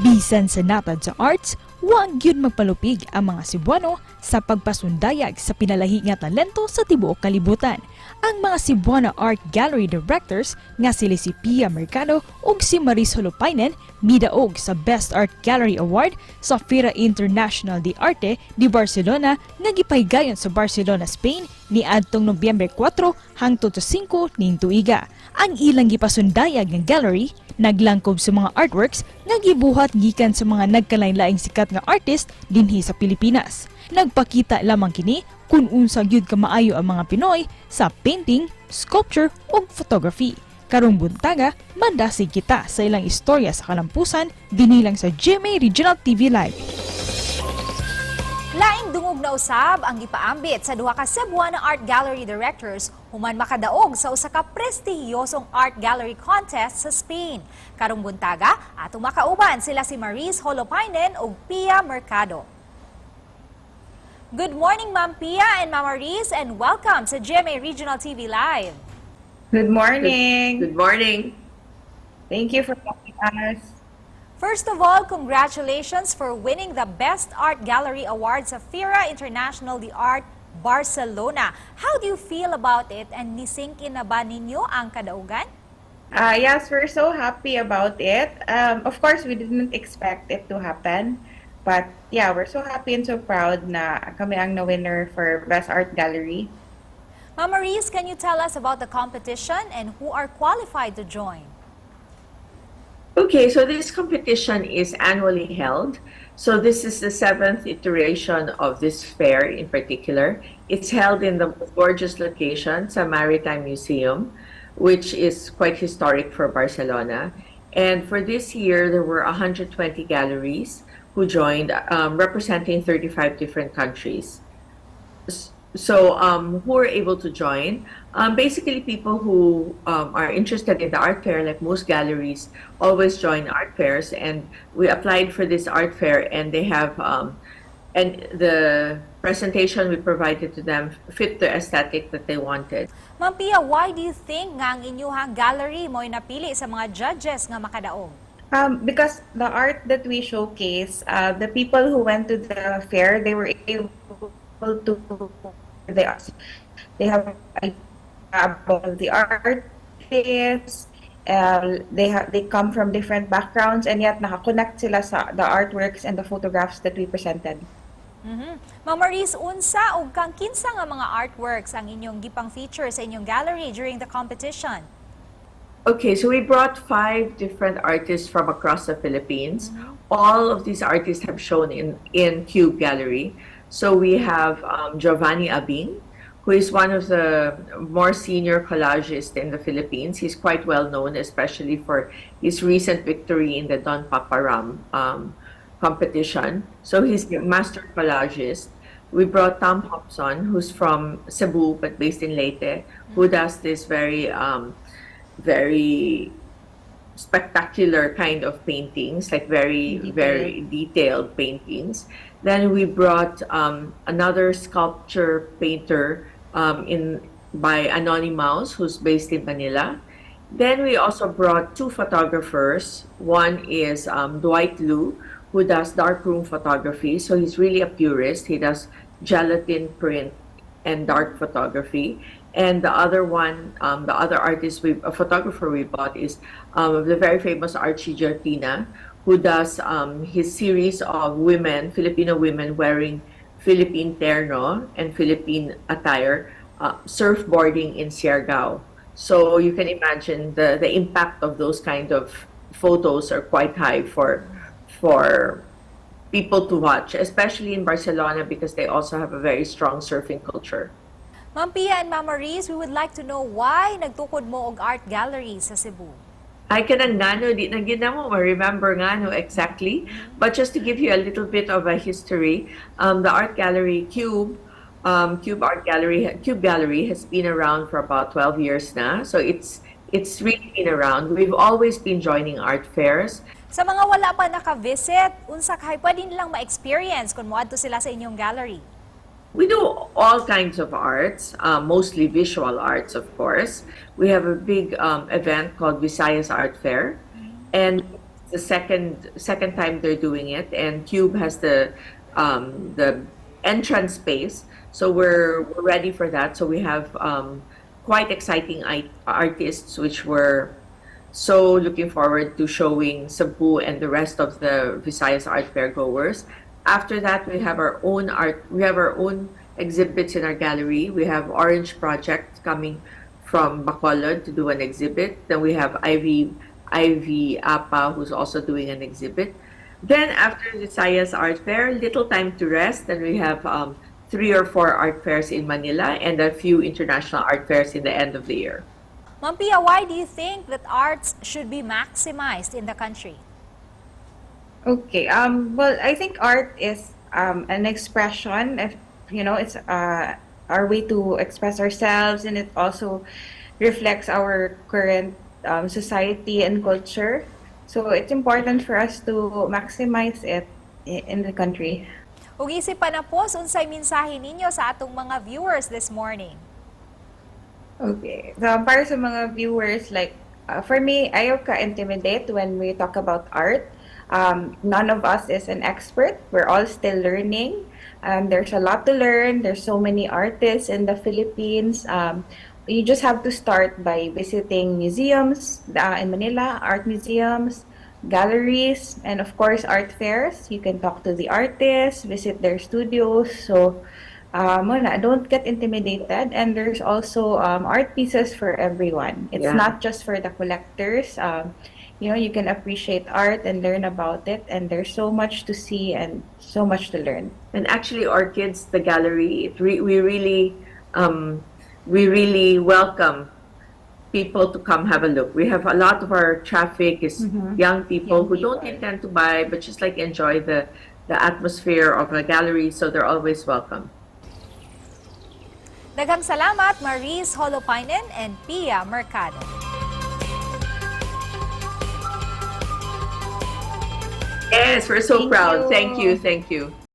Bisan sa natad sa arts, huwag yun magpalupig ang mga Cebuano sa pagpasundayag sa pinalahi nga talento sa tibuok kalibutan. Ang mga Cebuano Art Gallery Directors nga sila si Pia Mercado ug si Maris Holopainen midaog sa Best Art Gallery Award sa Fira International de Arte de Barcelona nga gipaygayon sa Barcelona, Spain ni adtong Nobyembre 4 hangtod sa 5 ning tuiga. Ang ilang gipasundayag nga gallery naglangkob sa mga artworks nga gibuhat gikan sa mga nagkalain-laing sikat nga artist dinhi sa Pilipinas. Nagpakita lamang kini kung unsa gyud kamaayo ang mga Pinoy sa painting, sculpture ug photography. Karong buntaga, mandasig kita sa ilang istorya sa kalampusan dinilang sa GMA Regional TV Live. Laing dungog na usab ang gipaambit sa duha ka Cebuano Art Gallery Directors human makadaog sa usa ka prestihiyosong art gallery contest sa Spain. Karong buntaga, atong makauban sila si Maris Holopainen ug Pia Mercado. Good morning, Ma'am Pia and Ma'am Maris, and welcome sa GMA Regional TV Live. Good morning. Good morning. Thank you for having us. First of all, congratulations for winning the Best Art Gallery Award sa Fira International de Art Barcelona. How do you feel about it and nisingkin na ba ninyo ang kadaugan? Yes, we're so happy about it. Of course, we didn't expect it to happen. But yeah, we're so happy and so proud na kami ang na-winner for Best Art Gallery. Ma'am Maris, can you tell us about the competition and who are qualified to join? Okay, so this competition is annually held. So this is the 7th iteration of this fair in particular. It's held in the gorgeous location, sa Maritime Museum, which is quite historic for Barcelona. And for this year, there were 120 galleries who joined, representing 35 different countries. So who are able to join? Basically people who are interested in the art fair, like most galleries always join art fairs, and we applied for this art fair, and they have and the presentation we provided to them fit the aesthetic that they wanted. Ma'am Pia, why do you think nga ang inyuhang gallery mo'y napili sa mga judges nga makadaog? Because the art that we showcase, the people who went to the fair, they were able to they have about the artists. They come from different backgrounds, and yet nakakonect sila sa the artworks and the photographs that we presented. Ma'am Maris, unsa ug kang kinsa nga mga artworks ang inyong gipang feature sa inyong gallery during the competition? Okay, so we brought 5 different artists from across the Philippines. All of these artists have shown in Qube Gallery. So we have Giovanni Abing, who is one of the more senior collagists in the Philippines. He's quite well known, especially for his recent victory in the Don Paparam competition. So he's a master collagist. We brought Tom Hobson, who's from Cebu but based in Leyte, who does this very spectacular kind of paintings, like very detailed paintings. Then we brought another sculpture painter by Anonymous, who's based in Manila. Then we also brought 2 photographers. One is Dwight Lu, who does darkroom photography. So he's really a purist. He does gelatin print and dark photography. And the other one, the other artist, a photographer we bought is the very famous Archie Jartina, who does his series of women, Filipino women wearing Philippine terno and Philippine attire, surfboarding in Siargao. So you can imagine the impact of those kind of photos are quite high for people to watch, especially in Barcelona, because they also have a very strong surfing culture. Ma'am Pia and Ma'am Maris, we would like to know why nagtukod mo og art gallery sa Cebu. I can ngano, di na ginamo ma-remember ngano exactly, but just to give you a little bit of a history, the art gallery Qube Gallery has been around for about 12 years now, so it's really been around. We've always been joining art fairs. Sa mga wala pa naka-visit, unsa kay pwede nilang ma-experience kung moadto sila sa inyong gallery? We do all kinds of arts, mostly visual arts, of course. We have a big event called Visayas Art Fair. And It's the second time they're doing it, and Qube has the entrance space, so we're ready for that. So we have quite exciting artists, which we're so looking forward to showing Cebu and the rest of the Visayas Art Fair goers. After that, we have our own exhibits in our gallery. We have Orange Project coming from Bacolod to do an exhibit. Then we have Ivy Apa, who's also doing an exhibit. Then after Visayas Art Fair, little time to rest. Then we have 3 or 4 art fairs in Manila and a few international art fairs in the end of the year. Ma'am Pia, why do you think that arts should be maximized in the country? Okay. Well, I think art is an expression. If it's our way to express ourselves, and it also reflects our current society and culture. So it's important for us to maximize it in the country. Ug isip pa na po, unsay mensahe ninyo sa atong mga viewers this morning? Okay. So para sa mga viewers, like for me, ayaw ka intimidate when we talk about art. None of us is an expert. We're all still learning. There's a lot to learn. There's so many artists in the Philippines. You just have to start by visiting museums in Manila, art museums, galleries, and of course art fairs. You can talk to the artists, visit their studios. So don't get intimidated. And there's also art pieces for everyone. It's not just for the collectors. You can appreciate art and learn about it, and there's so much to see and so much to learn. And actually, Orchids, the gallery, we really welcome people to come have a look. We have a lot of our traffic is young people who don't intend to buy, but just like enjoy the atmosphere of a gallery, so they're always welcome. Daghang salamat, Maris Holopainen and Pia Mercado. Yes, we're so proud. Thank you.